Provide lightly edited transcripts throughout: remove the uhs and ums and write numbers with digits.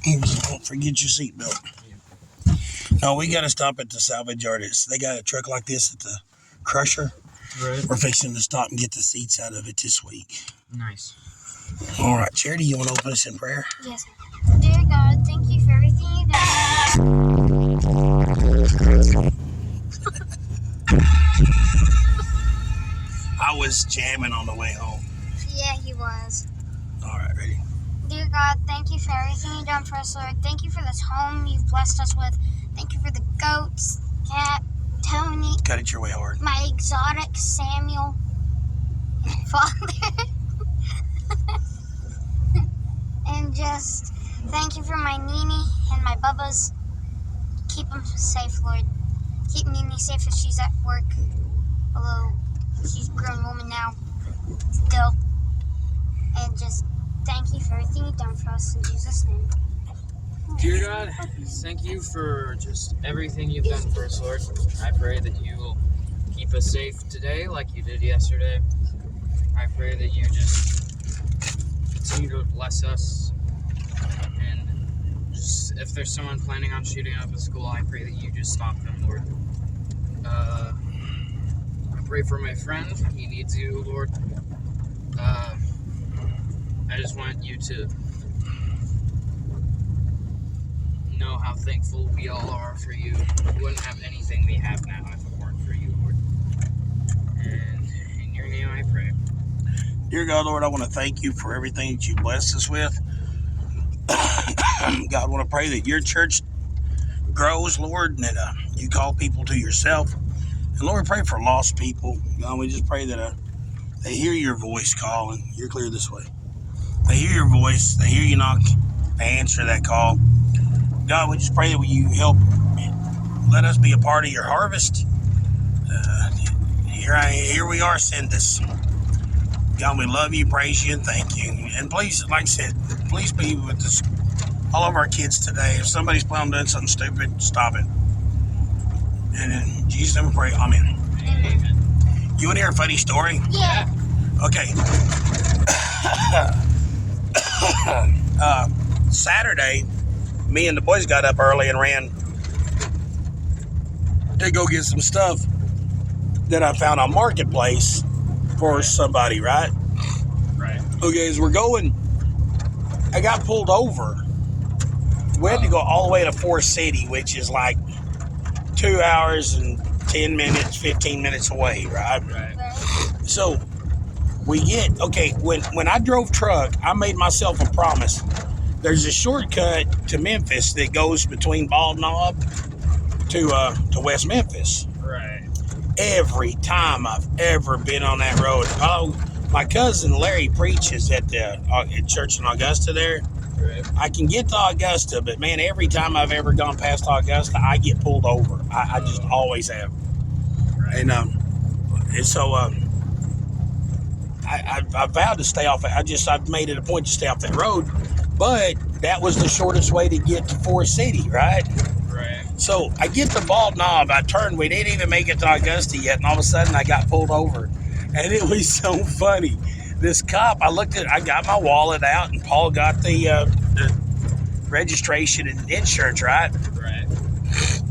Don't forget your seatbelt. No, we got to stop at the salvage yard. They got a truck like this at the crusher. Right. We're fixing to stop and get the seats out of it this week. Nice. All right, Charity, you want to open us in prayer? Yes. Dear God, thank you for everything you've done. I was jamming on the way home. Yeah, he was. All right, ready? Dear God, thank you for everything you've done for us, Lord. Thank you for this home you've blessed us with. Thank you for the goats, cat, Tony. Cut it your way hard. My exotic Samuel. Father. And just thank you for my Nini and my Bubbas. Keep them safe, Lord. Keep Nini safe if she's at work. Although she's a grown woman now. Still. And just thank you for everything you've done for us in Jesus' name. Dear God, thank you for just everything you've done for us, Lord. I pray that you will keep us safe today like you did yesterday. I pray that you just continue to bless us. And just if there's someone planning on shooting up a school, I pray that you just stop them, Lord. I pray for my friend. He needs you, Lord. I just want you to know how thankful we all are for you. We wouldn't have anything we have now if it weren't for you, Lord. And in your name I pray. Dear God, Lord, I want to thank you for everything that you blessed us with. God, I want to pray that your church grows, Lord, and that you call people to yourself. And Lord, pray for lost people. God, we just pray that they hear your voice calling. You're clear this way. They hear your voice. They hear you knock. They answer that call. God, we just pray that you help. Let us be a part of your harvest. Here we are, send us. God, we love you, praise you, and thank you. And please, like I said, please be with us, all of our kids today. If somebody's planning on doing something stupid, stop it. And in Jesus' name we pray, amen. Amen. You want to hear a funny story? Yeah. Okay. Saturday, me and the boys got up early and ran to go get some stuff that I found on Marketplace for somebody, right? Right. Okay, as we're going, I got pulled over. We had to go all the way to Forest City, which is like 2 hours and 10 minutes, 15 minutes away, right? Right. So we get, okay, when I drove truck, I made myself a promise. There's a shortcut to Memphis that goes between Bald Knob to West Memphis. Right. Every time I've ever been on that road, my cousin Larry preaches at the church in Augusta there. Right. I can get to Augusta, but man, every time I've ever gone past Augusta, I get pulled over. I just always have. Right. And so I vowed to stay off. I've made it a point to stay off that road, but that was the shortest way to get to Forest City, right? Right. So I get to Bald Knob. I turned. We didn't even make it to Augusta yet, and all of a sudden I got pulled over, and it was so funny. This cop, I got my wallet out, and Paul got the registration and insurance, right? Right.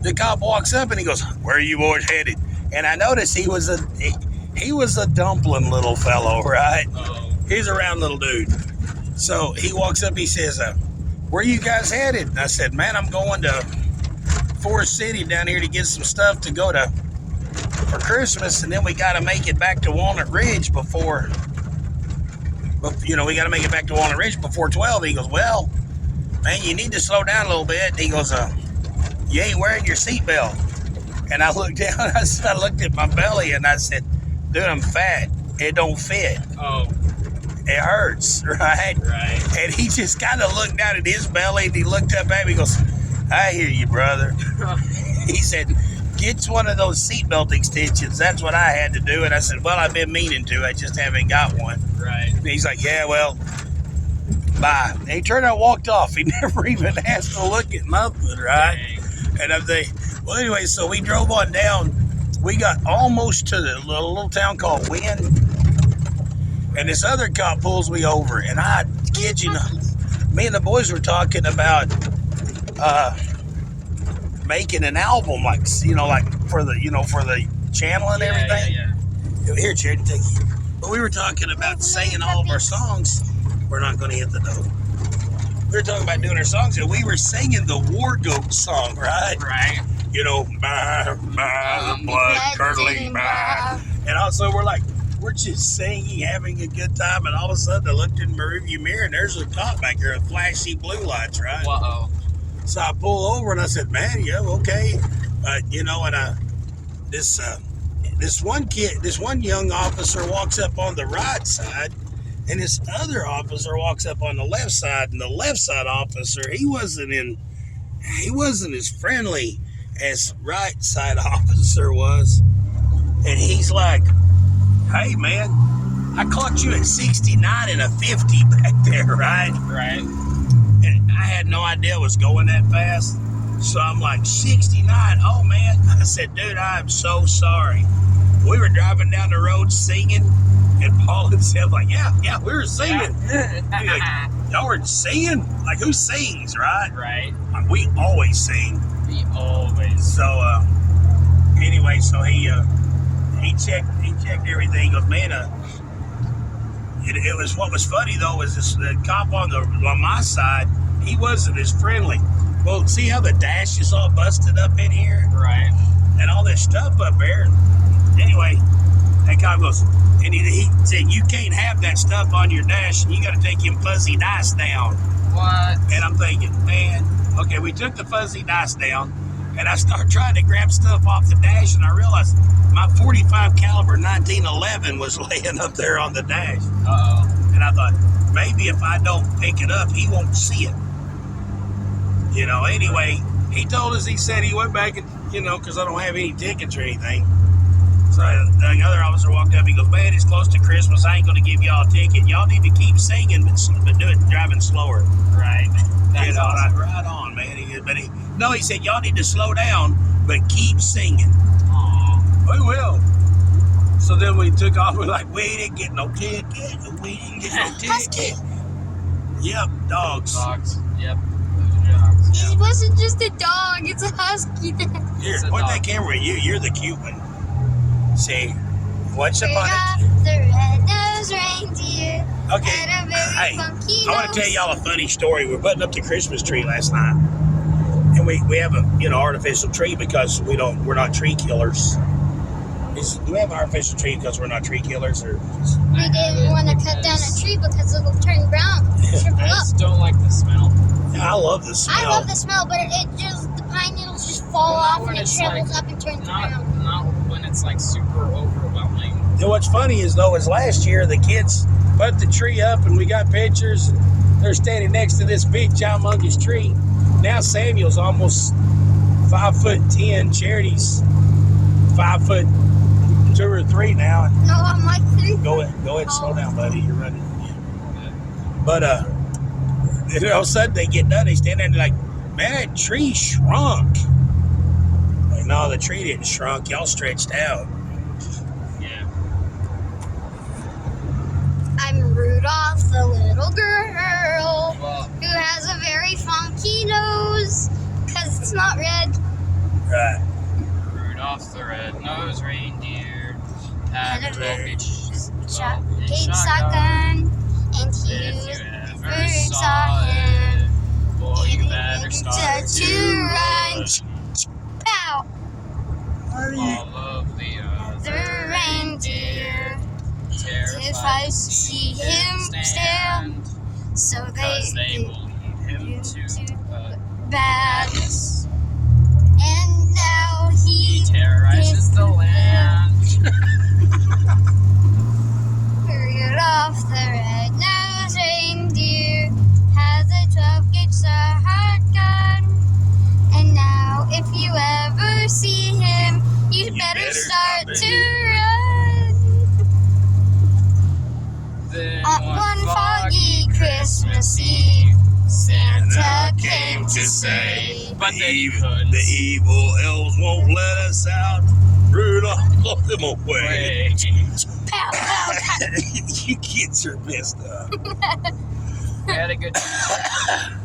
The cop walks up and he goes, "Where are you boys headed?" And I noticed he was a dumpling little fellow, right? Oh. He's a round little dude. So he walks up, he says, "Where are you guys headed?" And I said, "Man, I'm going to Forest City down here to get some stuff to go to for Christmas, and then we got to make it back to Walnut Ridge before, we got to make it back to Walnut Ridge before 12. He goes, "Well, man, you need to slow down a little bit." And he goes, "You ain't wearing your seatbelt." And I looked down, I looked at my belly, and I said, "Dude, I'm fat. It don't fit. Oh. It hurts," right? Right. And he just kind of looked down at his belly, and he looked up at me, he goes, "I hear you, brother." He said, "Get one of those seatbelt extensions. That's what I had to do." And I said, "Well, I've been meaning to. I just haven't got one." Right. And he's like, "Yeah, well, bye." And he turned out and walked off. He never even asked to look at nothing, right? Dang. And I'm thinking, well, anyway, so we drove on down. We got almost to the little town called Wynn. And this other cop pulls me over. And I kid you not, me and the boys were talking about making an album, like like for the channel and everything. Here, Jared, take it. But we were talking about singing all of our songs. We're not going to hit the note. We were talking about doing our songs, and we were singing the War Goat song, right? Right. Blood curdling, and also we're just singing, having a good time, and all of a sudden I looked in my rearview mirror, and there's a cop back there with flashy blue lights, right? Uh-oh. So I pull over and I said, "Man, yeah, okay," and this one young officer walks up on the right side, and this other officer walks up on the left side, and the left side officer, he wasn't as friendly as right side officer was, and he's like, "Hey man, I clocked you at 69 and a 50 back there, right?" Right. And I had no idea it was going that fast. So I'm like, 69? Oh, man. I said, dude, I'm so sorry. We were driving down the road singing, and Paul and Sam like, yeah, we were singing. Like, y'all were singing? Like, who sings, right? Right. Like, we always sing. We always. So, anyway, so he checked everything. He goes, man, it was, what was funny though was the cop on my side, he wasn't as friendly. Well, see how the dash is all busted up in here, Right. and all this stuff up there. Anyway, that cop goes, and he said, you can't have that stuff on your dash, and you got to take your fuzzy dice down. What? And I'm thinking, man, okay, we took the fuzzy dice down, and I started trying to grab stuff off the dash, and I realized my .45 caliber 1911 was laying up there on the dash. Uh-oh. And I thought, maybe if I don't pick it up, he won't see it. Anyway, he told us, he said he went back and, because I don't have any tickets or anything. So the other officer walked up, he goes, man, it's close to Christmas, I ain't going to give y'all a ticket. Y'all need to keep singing, but do it driving slower. Right. That's awesome. Right on, man. He said, y'all need to slow down, but keep singing. Aww. We will. So then we took off. We're like, we didn't get no ticket. We didn't get no ticket. Yep, dogs. Dogs. Yep. Those are dogs. It wasn't just a dog, it's a husky. Here, It's a point dog. that camera at you. You're the cute one. See, what's up on it? The red-nosed reindeer Okay, had a very hey, funky I want to nose. tell y'all a funny story. We're putting up the Christmas tree last night, and we have a artificial tree because we're not tree killers. Do we have an artificial tree because we're not tree killers, or? We didn't want to cut down a tree because it'll turn brown, shrivel I up. just don't like the smell. Yeah, I love the smell. I love the smell, but the pine needles just fall Well, not off when and it it's shrivels like- up and turns Not brown. when it's like super overwhelming. And what's funny is last year the kids put the tree up and we got pictures. They're standing next to this big humongous tree. Now Samuel's almost 5'10". Charity's 5'2" or 3 now. No, I'm like 3. Go ahead, slow down, buddy. You're running. But all of a sudden they get done. They stand there and they're like, man, that tree shrunk. Like, no, the tree didn't shrunk. Y'all stretched out. Yeah. I'm Rudolph, the little girl Well, who has a very funky nose because it's not red. Right. Rudolph the red-nosed reindeer had a big Shotgun, shotgun. and If you he ever saw it, boy, you better start to run. Pow! All of the The other reindeer, terrified if I to see him stand, so because they they will lead him to bad. madness. And now He he terrorizes the land. Rudolph the red-nosed reindeer has a 12-gauge shotgun. And now if you ever see him, you better start to run. Then On one foggy Christmas Eve, Santa came to say, but then he couldn't. The evil elves won't let us out. Rudolph, blow them away. pow, pow, pow. You kids are messed up. We had a good time.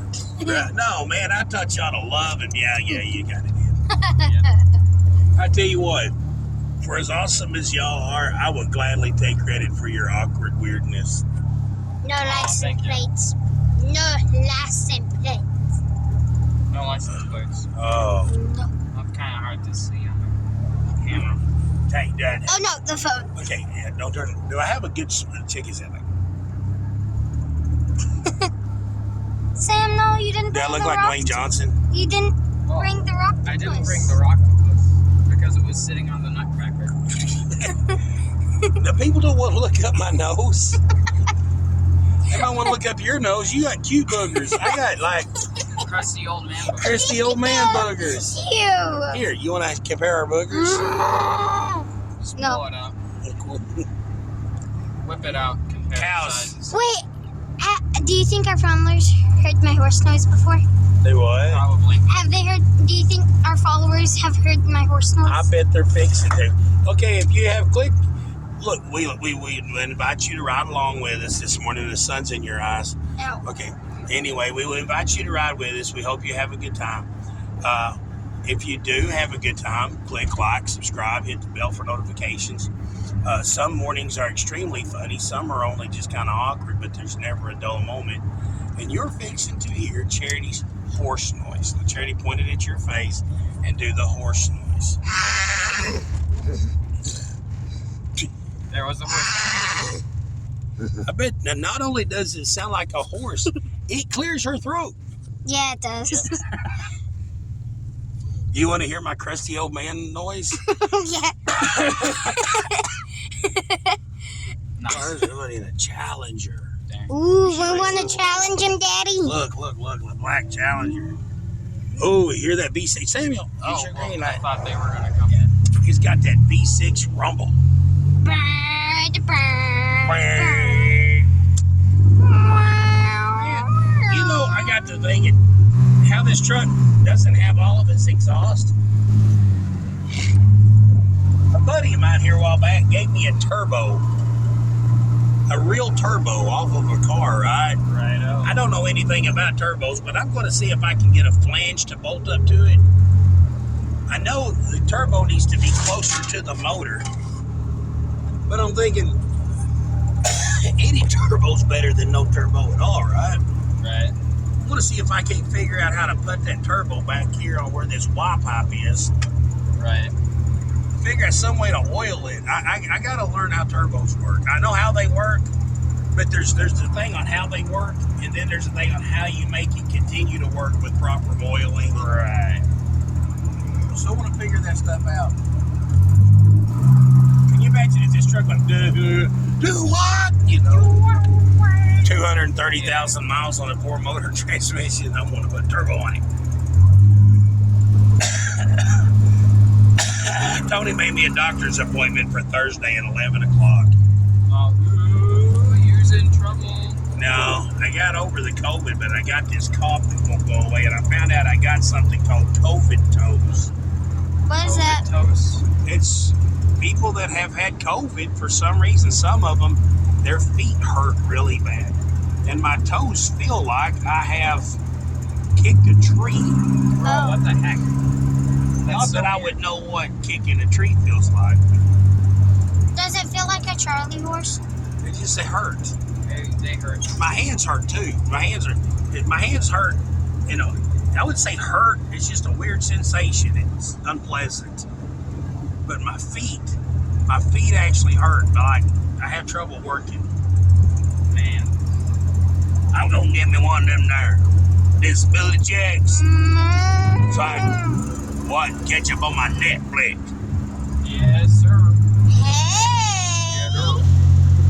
Right. No, man, I taught y'all to love him. Yeah, you got it. Yeah. I tell you what, for as awesome as y'all are, I would gladly take credit for your awkward weirdness. No license thank you. plates. No license plates. No license plates. Oh, No. I'm kind of hard to see on the camera. take that. Oh no, the phone. Okay, yeah, don't turn. Do I have a good check his head? Sam, no, you didn't Do I bring look the like rock. Dwayne Johnson? You didn't Oh, bring the rock. I didn't bring the octopus because it was sitting on the nutcracker. The people don't want to look up my nose. They don't want to look up your nose. You got cute boogers. I got like Crusty old man. Book. Christy old man boogers. Ew. Here, you want to compare our boogers? Just No. pull it up. Whip it out. Compare Cows. sizes. Wait, do you think our followers heard my horse noise before? They what? Probably. Have they heard? Do you think our followers have heard my horse noise? I bet they're fixing to. Okay, if you have clicked, look, we invite you to ride along with us this morning. The sun's in your eyes. No. Okay. Anyway, we will invite you to ride with us. We hope you have a good time. If you do have a good time, click like, subscribe, hit the bell for notifications. Some mornings are extremely funny. Some are only just kind of awkward, but there's never a dull moment. And you're fixing to hear Charity's horse noise. The Charity pointed at your face and do the horse noise. There was a horse. I bet now, not only does it sound like a horse, it clears her throat. Yeah, it does. You want to hear my crusty old man noise? Yeah. Nice. There's somebody in a Challenger. Dang. Ooh, we want to challenge him, Daddy. Look, the black Challenger. Oh, you hear that V6? Samuel, Oh, use your well, green I light. thought they were going to come in. He's got that V6 rumble. Bird, bird, You know, I got to thinking how this truck doesn't have all of its exhaust. A buddy of mine here a while back gave me a turbo, a real turbo off of a car, right? Right. I don't know anything about turbos, but I'm going to see if I can get a flange to bolt up to it. I know the turbo needs to be closer to the motor, but I'm thinking any turbo's better than no turbo at all, right? Right. I'm going to see if I can figure out how to put that turbo back here on where this Y pipe is. Right. Figure out some way to oil it. I got to learn how turbos work. I know how they work, but there's the thing on how they work, and then there's the thing on how you make it continue to work with proper oiling. Right. So I want to figure that stuff out. Can you imagine if this truck went, do what? You know, 230,000 miles on a 4-motor transmission. I want to put turbo on it. Tony made me a doctor's appointment for Thursday at 11 o'clock. Oh, ooh, you's in trouble. No, I got over the COVID, but I got this cough that won't go away, and I found out I got something called COVID toes. What is that? Toast. It's people that have had COVID for some reason. Some of them, their feet hurt really bad, and my toes feel like I have kicked a tree. Oh, what the heck? Not That's that so I weird. would know what kicking a tree feels like. Does it feel like a Charlie horse? It just hurts. They hurt. My hands hurt too. My hands hurt. You know, I would say hurt. It's just a weird sensation. It's unpleasant. But my feet actually hurt. Like I have trouble working. Man. I don't give me one of them there disability checks. So what? Catch up on my Netflix. Yes, sir. Hey!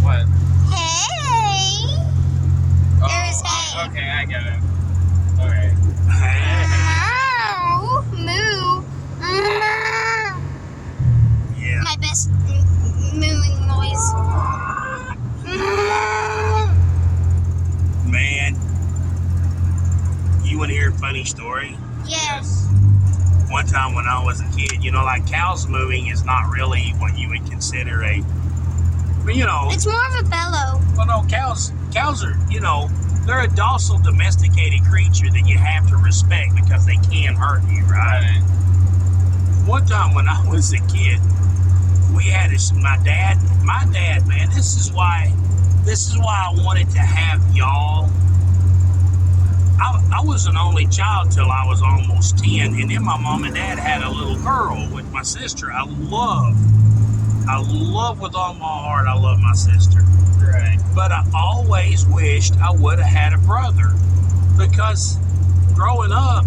What? Hey! There's hay. Okay, I get it. Okay. Moo. Yeah. My best mooing noise. Man, you want to hear a funny story? Yes. One time when I was a kid, you know, like cows mooing is not really what you would consider a, but you know, It's more of a bellow. well, no, cows are, you know, they're a docile, domesticated creature that you have to respect because they can hurt you, right? One time when I was a kid, we had this. My dad, man. This is why I wanted to have y'all. I was an only child till I was almost 10, and then my mom and dad had a little girl with my sister. I love with all my heart. I love my sister. Right. But I always wished I would have had a brother, because growing up,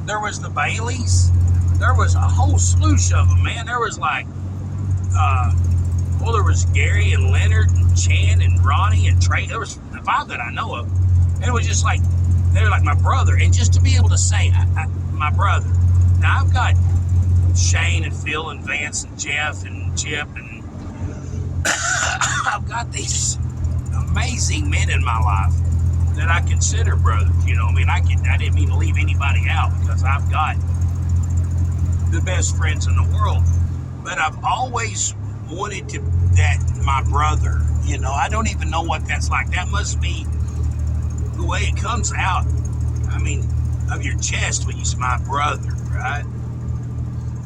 there was the Baileys. There was a whole sloosh of them, man. There was like, there was Gary and Leonard and Chan and Ronnie and Trey. There was 5 that I know of. And it was just like, they were like my brother. And just to be able to say, my brother. Now, I've got Shane and Phil and Vance and Jeff and Chip, and I've got these amazing men in my life that I consider brothers. You know, I mean, I didn't mean to leave anybody out, because I've got the best friends in the world. But I've always wanted my brother. You know, I don't even know what that's like. That must be the way it comes out, I mean, of your chest when you say my brother, right?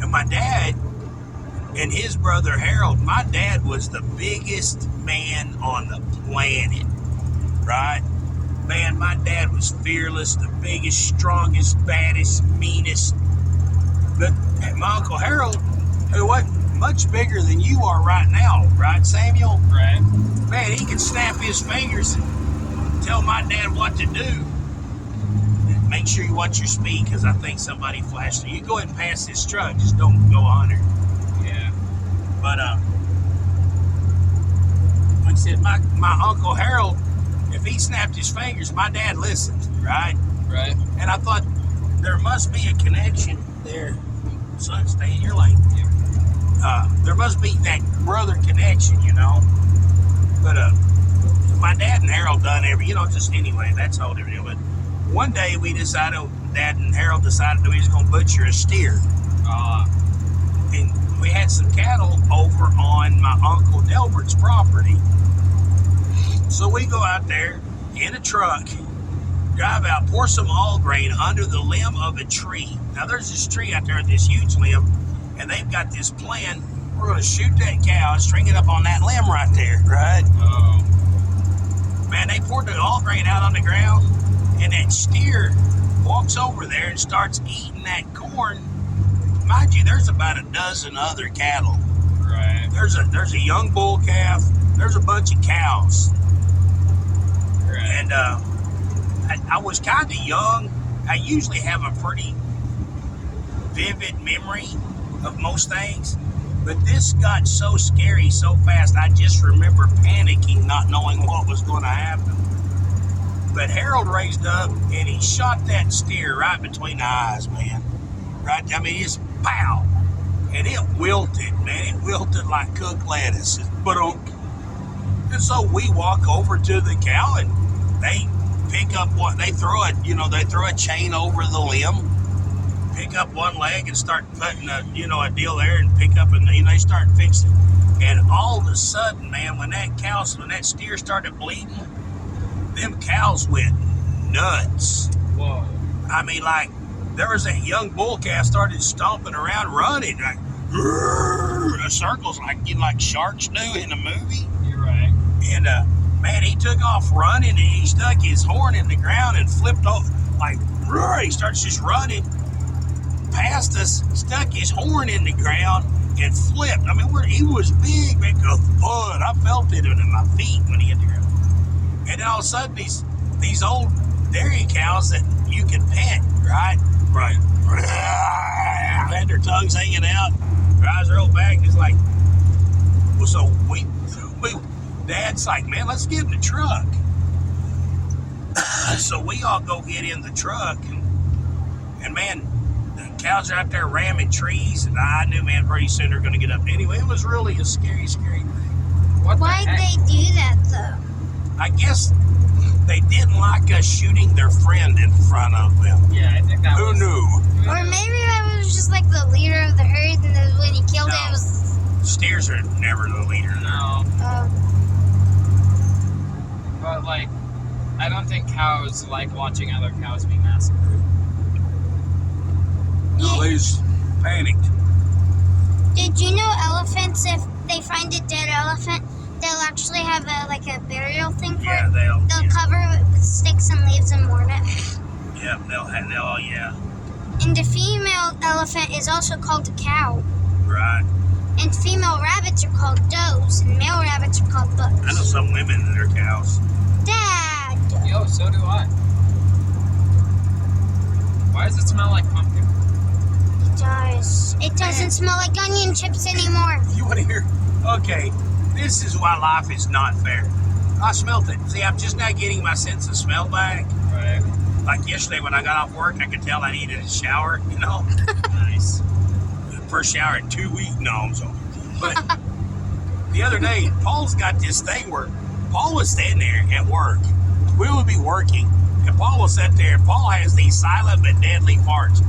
And my dad and his brother Harold, my dad was the biggest man on the planet, right? Man, my dad was fearless, the biggest, strongest, baddest, meanest. But my Uncle Harold, who wasn't much bigger than you are right now, right, Samuel? Right. Man, he could snap his fingers and tell my dad what to do. Make sure you watch your speed, because I think somebody flashed you. You go ahead and pass this truck, just don't go 100. Yeah. But like I said, my Uncle Harold, if he snapped his fingers, my dad listened, right? Right. And I thought there must be a connection there. Son, stay in your lane. There must be that brother connection, you know. But my dad and Harold done just anyway, that's all different deal. But one day Dad and Harold decided that we was going to butcher a steer. And we had some cattle over on my Uncle Delbert's property. So we go out there in a truck, drive out, pour some all grain under the limb of a tree. Now there's this tree out there, this huge limb, and they've got this plan. We're going to shoot that cow and string it up on that limb right there, right? Oh. Man, they poured the all grain out on the ground, and that steer walks over there and starts eating that corn. Mind you, there's about a dozen other cattle. Right. There's a young bull calf. There's a bunch of cows. Right. And I was kind of young. I usually have a pretty vivid memory of most things. But this got so scary so fast, I just remember panicking, not knowing what was going to happen. But Harold raised up, and he shot that steer right between the eyes, man. Right? I mean, just pow. And it wilted, man. It wilted like cooked lettuce. And so we walk over to the cow, and they pick up they throw a chain over the limb, pick up one leg and start putting a deal there, and pick up, and they start fixing. And all of a sudden, man, when that steer started bleeding, them cows went nuts. Whoa. I mean, like, there was a young bull calf started stomping around, running like circles like sharks do in a movie. You're right. And man, he took off running, and he stuck his horn in the ground and flipped off like he starts just running past us, stuck his horn in the ground and flipped. I mean, he was big, man. Thud. I felt it in my feet when he hit the ground. And then all of a sudden, these old dairy cows that you can pet, right? Right. Had their tongues hanging out, their eyes rolled back. It's like, well, so Dad's like, man, let's get in the truck. So we all go get in the truck, and man, the cows are out there ramming trees, and I knew, man, pretty soon they're going to get up. Anyway, it was really a scary, scary thing. Why'd they do that, though? I guess they didn't like us shooting their friend in front of them. Yeah, I think that Who was... knew? Or maybe that was just like the leader of the herd, and then when he killed it, it was... Steers are never the leader. No. Oh. But, like, I don't think cows like watching other cows be massacred. No, they just panicked. Did you know elephants, if they find a dead elephant, they'll actually have a burial thing for Yeah, it? They'll cover it with sticks and leaves and mourn it. Yeah, yeah. And the female elephant is also called a cow. Right. And female rabbits are called does, and male rabbits are called bucks. I know some women that are cows. Dad! Yo, so do I. Why does it smell like pumpkin? It does. It doesn't smell like onion chips anymore. You want to hear? Okay, this is why life is not fair. I smelt it. See, I'm just not getting my sense of smell back. Right. Like yesterday when I got off work, I could tell I needed a shower, you know? Nice. First shower in 2 weeks. No, I'm sorry. But the other day, Paul's got this thing where Paul was standing there at work. We would be working, and Paul will sit there, and Paul has these silent but deadly farts.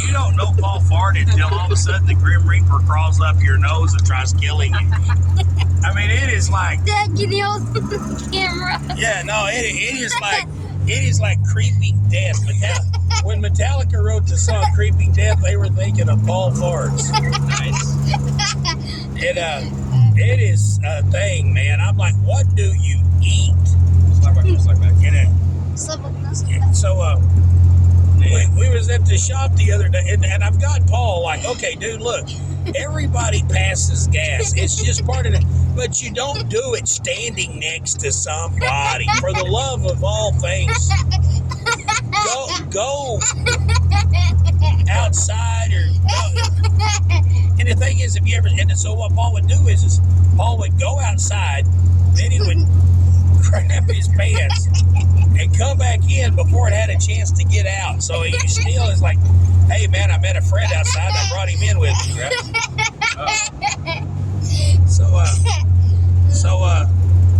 You don't know Paul farted until all of a sudden the Grim Reaper crawls up your nose and tries killing you. I mean, it is like... Dad, get the old camera. Yeah, no, it is like creeping death. When Metallica wrote the song Creeping Death, they were thinking of Paul farts. Nice. It is a thing, man. I'm like, what do you eat? Slide back. Get it? So, we was at the shop the other day, and I've got Paul like, okay, dude, look, everybody passes gas. It's just part of it. But you don't do it standing next to somebody. For the love of all things, go outside or go. And the thing is, if you ever, and so what Paul would do is Paul would go outside, then he would grab his pants and come back in before it had a chance to get out. So he still is like, hey man, I met a friend outside and I brought him in with me, right? So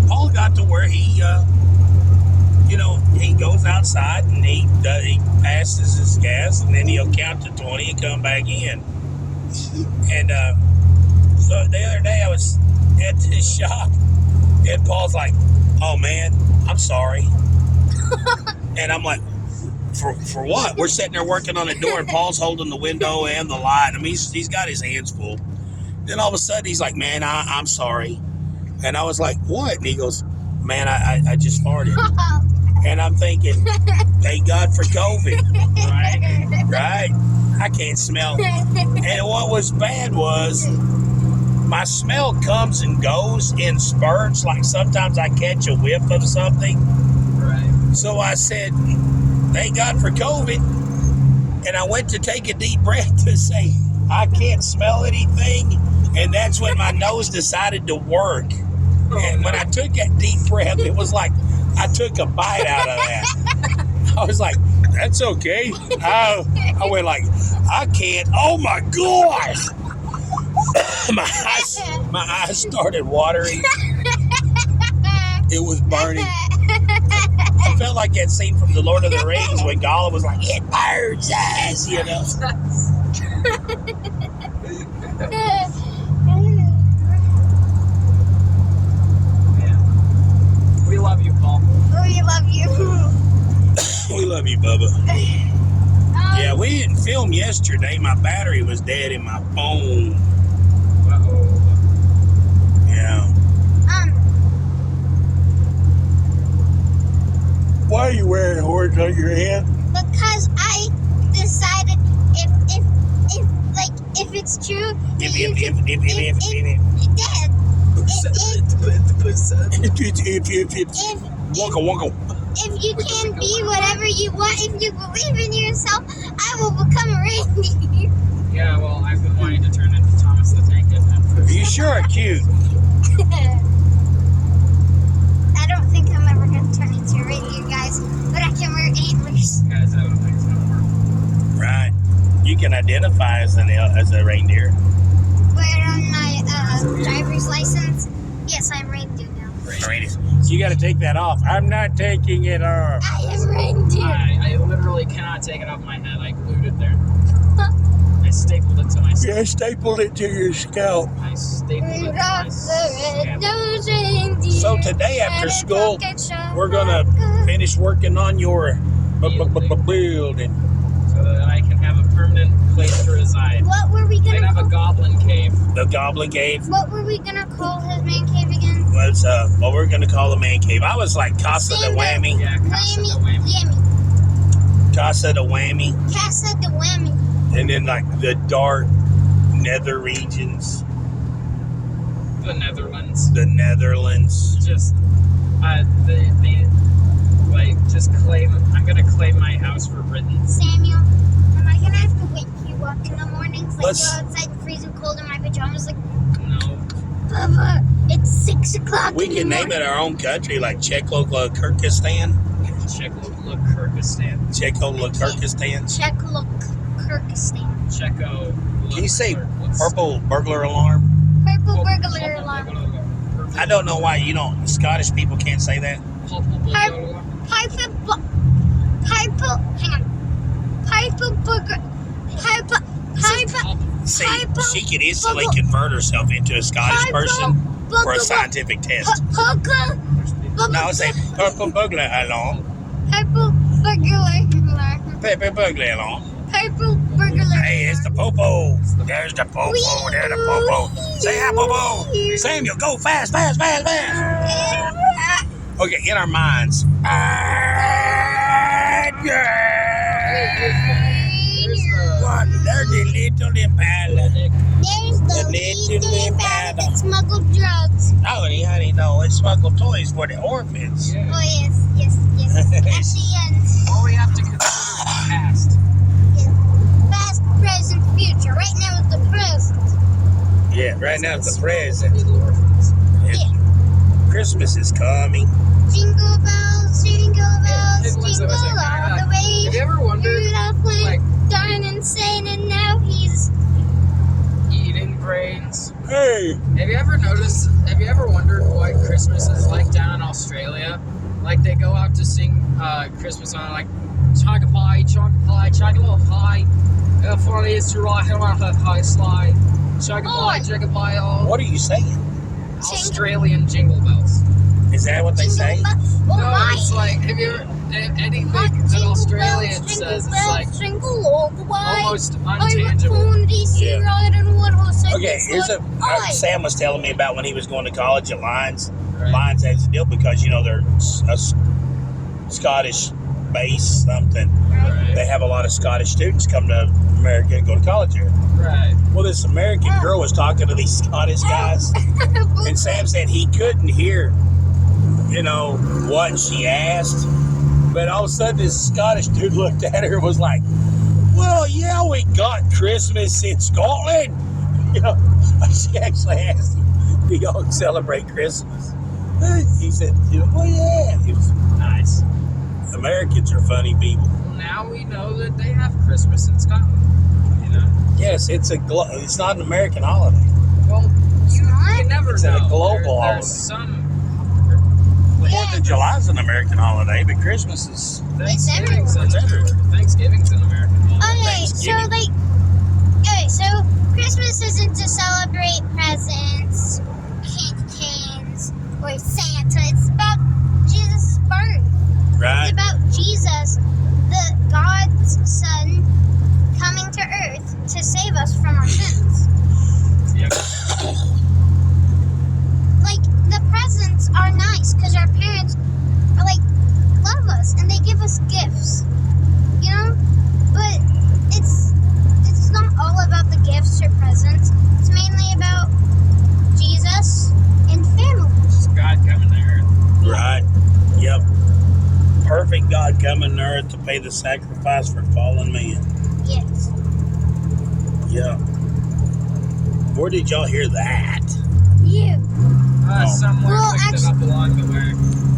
Paul got to where he he goes outside and he passes his gas, and then he'll count to 20 and come back in. And so the other day I was at this shop, and Paul's like, oh man, I'm sorry. And I'm like, for what? We're sitting there working on the door, and Paul's holding the window and the light. I mean, he's got his hands full. Then all of a sudden he's like, man, I'm sorry. And I was like, what? And he goes, man, I just farted. And I'm thinking, thank God for COVID. Right? I can't smell. And what was bad was my smell comes and goes in spurts. Like sometimes I catch a whiff of something. Right. So I said, thank God for COVID. And I went to take a deep breath to say, I can't smell anything. And that's when my nose decided to work. And when I took that deep breath, it was like I took a bite out of that. I was like, that's okay. I went like, I can't. Oh my gosh. my eyes started watering. It was burning. I felt like that scene from The Lord of the Rings when Gollum was like, it burns us, you know. We love you, Paul. We love you. We love you, Bubba. Yeah, we didn't film yesterday. My battery was dead in my phone. Uh-oh. Yeah. Why are you wearing horns on your head? Because I decided if it's true, Dad, Wonka wonka. if you can be whatever you want, if you believe in yourself, I will become a reindeer. Yeah, well, I've been wanting to turn into Thomas the Tank Engine. You sure are cute. I don't think I'm ever going to turn into a reindeer, guys, but I can wear antlers. Guys, I don't think it's gonna work. Right. You can identify as a reindeer. Where on my driver's license, yes, I'm reindeer now. Reindeer. So you got to take that off. I'm not taking it off. I am reindeer. I literally cannot take it off my head. I glued it there. I stapled it to my scalp. Yeah, stapled it to your scalp. I stapled it to my Rudolph the scalp. red-nosed reindeer. So today after had a school, drunken we're gonna shotgun. finish working on your building. So that I can have a permanent place to reside. What were we I gonna can have a call? goblin cave. The Goblin Cave. What were we gonna call his man cave again? What's what we're gonna call the man cave? I was like Casa de Whammy. Yeah, Casa de Whammy. Yammy. Casa de Whammy. Casa de Whammy. And then like the dark nether regions. The Netherlands. The Netherlands. Just, just claim. I'm gonna claim my house for Britain. Samuel, am I gonna have to wake you up in the mornings? Like Let's- go outside and freezing cold in my pajamas? Like, No. Bubba, it's 6 o'clock. We can name it our own country, like Czechoslovakian. Czechoslovakian. Czechoslovakian. Czechoslovakian. Checo. Can you say purple burglar alarm? Purple burglar alarm. I don't know why Scottish people can't say that. Piper, hang on. Piper burger. Piper. See, she could instantly convert herself into a Scottish person for a scientific test. Now say purple burglar alarm. Purple burglar alarm. Purple burglar alarm. Purple burglar. Hey, it's the popo. There's the popo. There's the popo. Say hi, popo. Samuel, go fast, fast, fast, fast. Okay, in our minds. What? There's the little impala. There's the little impala that smuggled drugs. Oh, honey, no, it smuggled toys for the orphans. Yeah. Oh yes. Actually, All we have to consider is the past. past, present, future. Right now it's the present. Yeah, right now it's the present. Little orphans. Christmas is coming. Jingle bells, jingle bells, Once I jingle was like, all the have way. you ever wondered, Rudolph went like, darn insane, and now he's eating brains? Hey, Have you ever wondered what Christmas is like down in Australia? Like they go out to sing Christmas song like chugga pie, chugga pie. Funny is to ride around her high slide. Chugga pie, all what are you saying? Australian jingle bells. Is that what they say? jingle bells. Oh No, my! it's like have you ever anything that Australian says it's like jingle all the way. almost I'm untangible. on DC Yeah. riding one horse. Okay, here's Sam was telling me about when he was going to college at Lions. Right. Lions has a deal because they're a Scottish base something. Right. They have a lot of Scottish students come to America and go to college here. Right. Well, this American girl was talking to these Scottish guys, and Sam said he couldn't hear, what she asked. But all of a sudden, this Scottish dude looked at her and was like, "Well, yeah, we got Christmas in Scotland." She actually asked him, "Do y'all celebrate Christmas?" He said, "Oh yeah." He was, Nice. Americans are funny people. Now we know that they have Christmas in Scotland. Yes, it's not an American holiday. Well, you never It's know. a global holiday. There's some. Fourth of July is an American holiday, but Christmas is. Thanksgiving's It's everywhere. Thanksgiving's an American holiday. Okay, so Christmas isn't to celebrate presents, candy canes, or Santa. It's about Jesus' birth. Right. It's about Jesus, the God's Son, coming to earth to save us from our sins. Yeah. Like, the presents are nice because our parents love us and they give us gifts, but it's not all about the gifts or presents. It's mainly about Jesus and family. Just God coming to earth. Right. Yep. Perfect God coming to earth to pay the sacrifice for fallen man. Yes. Yeah. Where did y'all hear that? You. Somewhere Well, picked it up along the way.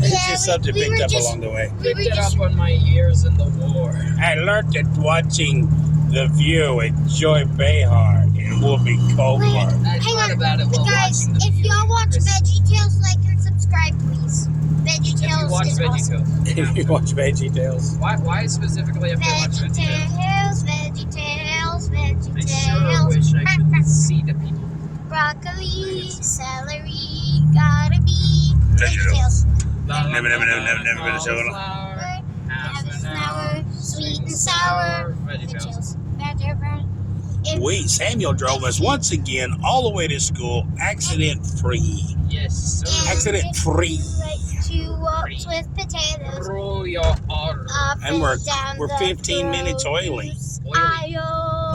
It's Yeah, just something we picked were up just- along the way. We Picked were it just up on my years in the war. I learned it watching The View with Joy Behar and Whoopi Goldberg. I Hang thought on, about it while guys, watching the if View. y'all watch Chris, VeggieTales, like and subscribe, please. if you VeggieTales watch is awesome. VeggieTales, If you watch VeggieTales. why specifically have you watched VeggieTales? VeggieTales, I sure VeggieTales. wish I could see the people. Broccoli, celery, gotta be VeggieTales. VeggieTales. Never been a soda. Cauliflower, Half half an an hour, hour, sweet and sour. VeggieTales. Samuel drove us once again all the way to school, accident free. Yes, sir. Accident free. Like 2 ups with potatoes. Roll your R. Up And we're down we're 15 minutes oily.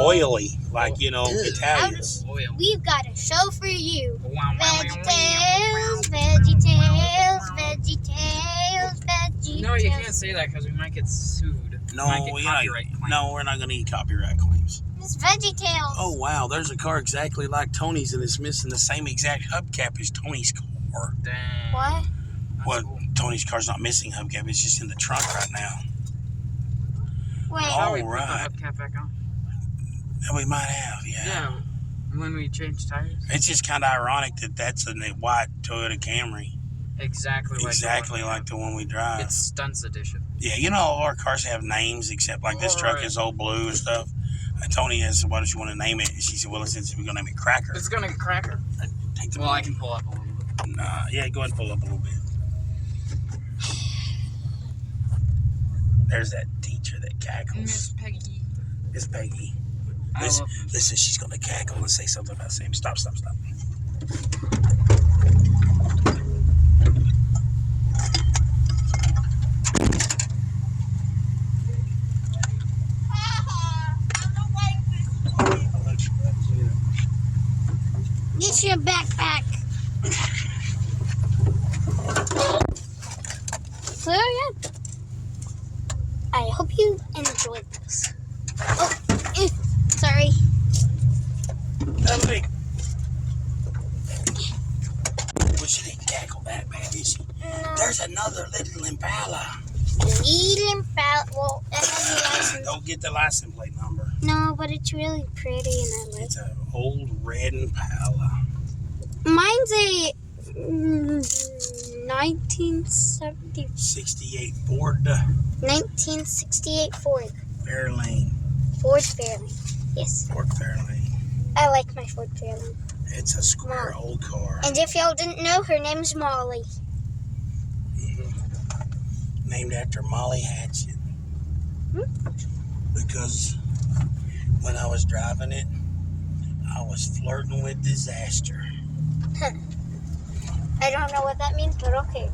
Oily, like, Italians. Oil. We've got a show for you. Wow, VeggieTales, VeggieTales, VeggieTales, VeggieTales. No, you can't say that because we might get sued. No, Might get copyright claim. no, we're not going to get copyright claims. It's VeggieTales. Oh, wow, there's a car exactly like Tony's and it's missing the same exact hubcap as Tony's car. Dang. What? That's Well, cool. Tony's car's not missing hubcap, it's just in the trunk right now. Wait. Oh, we Alright. put the hubcap back on. And we might have, yeah. Yeah. When we change tires. It's just kind of ironic that that's a white Toyota Camry. Exactly Like the one we drive. It's Stuntzs edition. Yeah, all our cars have names except like this truck Right. is old blue and stuff. And Tony asked, why don't you want to name it? And she said, well, since we're going to name it Cracker. It's gonna get cracker. Take the Well, I can pull up a little bit. Nah, yeah, go ahead and pull up a little bit. There's that teacher that cackles. Miss Peggy. It's Peggy. I Listen, love listen, she's going to cackle and say something about Sam. Stop. Get your backpack. So yeah, I hope you enjoyed this. Oh, sorry. Well, she didn't cackle that bad, did she? No. There's another little Impala. Eating well, I have the license. Don't get the license plate number. No, but it's really pretty and I like it. It's an old red Impala. Mine's a 1970, 68 Ford 1968 Ford. Fairlane. Ford Fairlane. Yes, Ford Fairlane. I like my Ford Fairlane. It's a square old car. And if y'all didn't know, her name's Molly. Named after Molly Hatchet. Because when I was driving it, I was flirting with disaster. I don't know what that means, but okay.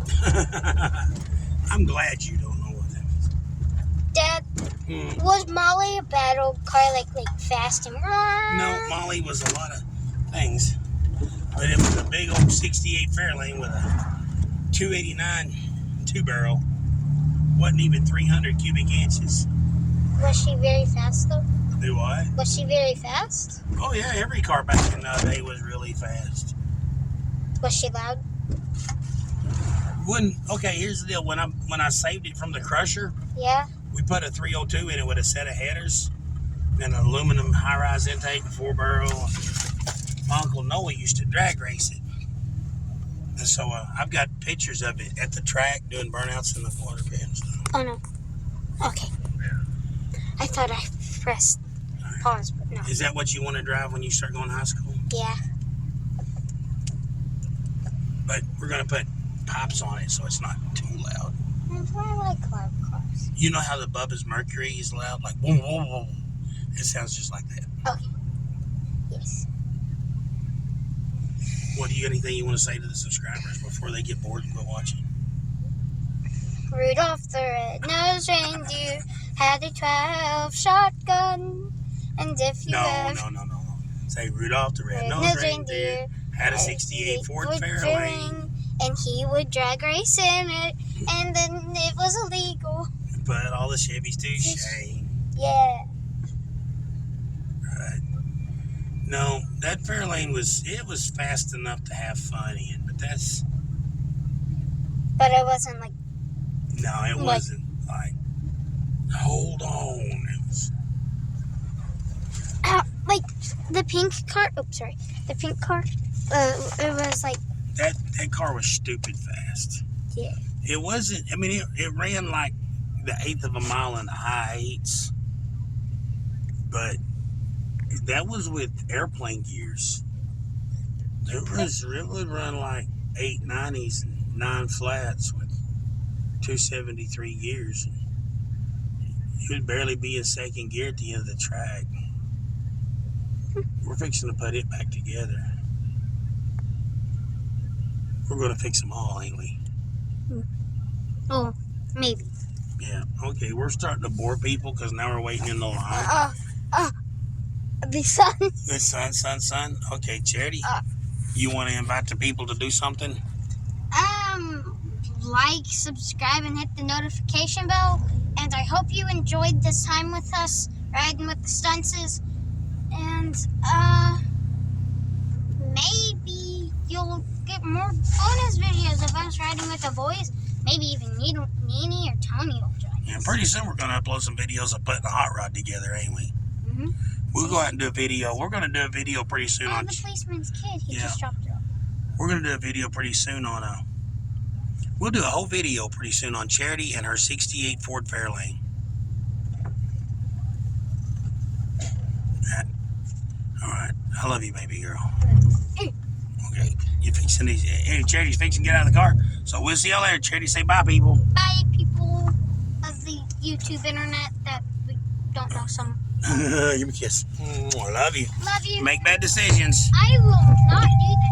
I'm glad you don't know what that means. Dad, was Molly a bad old car, like fast and... No, Molly was a lot of things. But it was a big old 68 Fairlane with a 289 two-barrel. Wasn't even 300 cubic inches. Was she very fast, though? Do what? Was she very fast? Oh, yeah, every car back in the day was really fast. Was she loud? Okay, here's the deal. When I saved it from the crusher, Yeah? we put a 302 in it with a set of headers and an aluminum high-rise intake and 4-barrel. My Uncle Noah used to drag race it. And so I've got pictures of it at the track doing burnouts in the water pit and stuff. Oh, no. Okay. I thought I pressed pause, but no. Is that what you want to drive when you start going to high school? Yeah. But we're going to put pops on it so it's not too loud. I like loud cars. You know how the Bubba's Mercury is loud? Like, whoa, whoa, whoa. It sounds just like that. Okay. Yes. What, do you got anything you want to say to the subscribers before they get bored and quit watching? Rudolph the Red-Nosed Reindeer had a 12 shotgun. And if you No. Say Rudolph the Red-Nosed Reindeer had a 68 Ford Fairlane. And he would drag race in it. And then it was illegal. Put all the Chevys to shame. Yeah. Right. No, that Fairlane was fast enough to have fun in, but that's... But it wasn't like... No, it wasn't like... Hold on. It was... like the pink car. Oops, sorry. The pink car. It was like... That car was stupid fast. Yeah. It wasn't... I mean, it ran like the 1/8 of a mile in the high 8s. But that was with airplane gears. It would run like 890s and 9 flats with 273 gears. You would barely be in second gear at the end of the track. We're fixing to put it back together. We're going to fix them all, ain't we? Oh, maybe. Yeah. Okay, we're starting to bore people because now we're waiting in the line. The sun. The sun. Okay, Charity, you want to invite the people to do something? Like, subscribe, and hit the notification bell. And I hope you enjoyed this time with us, riding with the Stuntzs. And, maybe you'll get more bonus videos of us riding with the boys. Maybe even Nene or Tony will join us. And pretty soon we're going to upload some videos of putting a hot rod together, ain't we? Mm-hmm. We'll go out and do a video. We're going to do a video pretty soon on... the policeman's kid, he Yeah. just dropped it off. We're going to do a video pretty soon on... We'll do a whole video pretty soon on Charity and her 68 Ford Fairlane. All right. I love you, baby girl. Okay. You fixing these... Hey, Charity's fixing to get out of the car. So we'll see y'all later. Charity, say bye, people. Bye, people of the YouTube internet that we don't know some. Give me a kiss. Love you. Love you. Make bad decisions. I will not do that.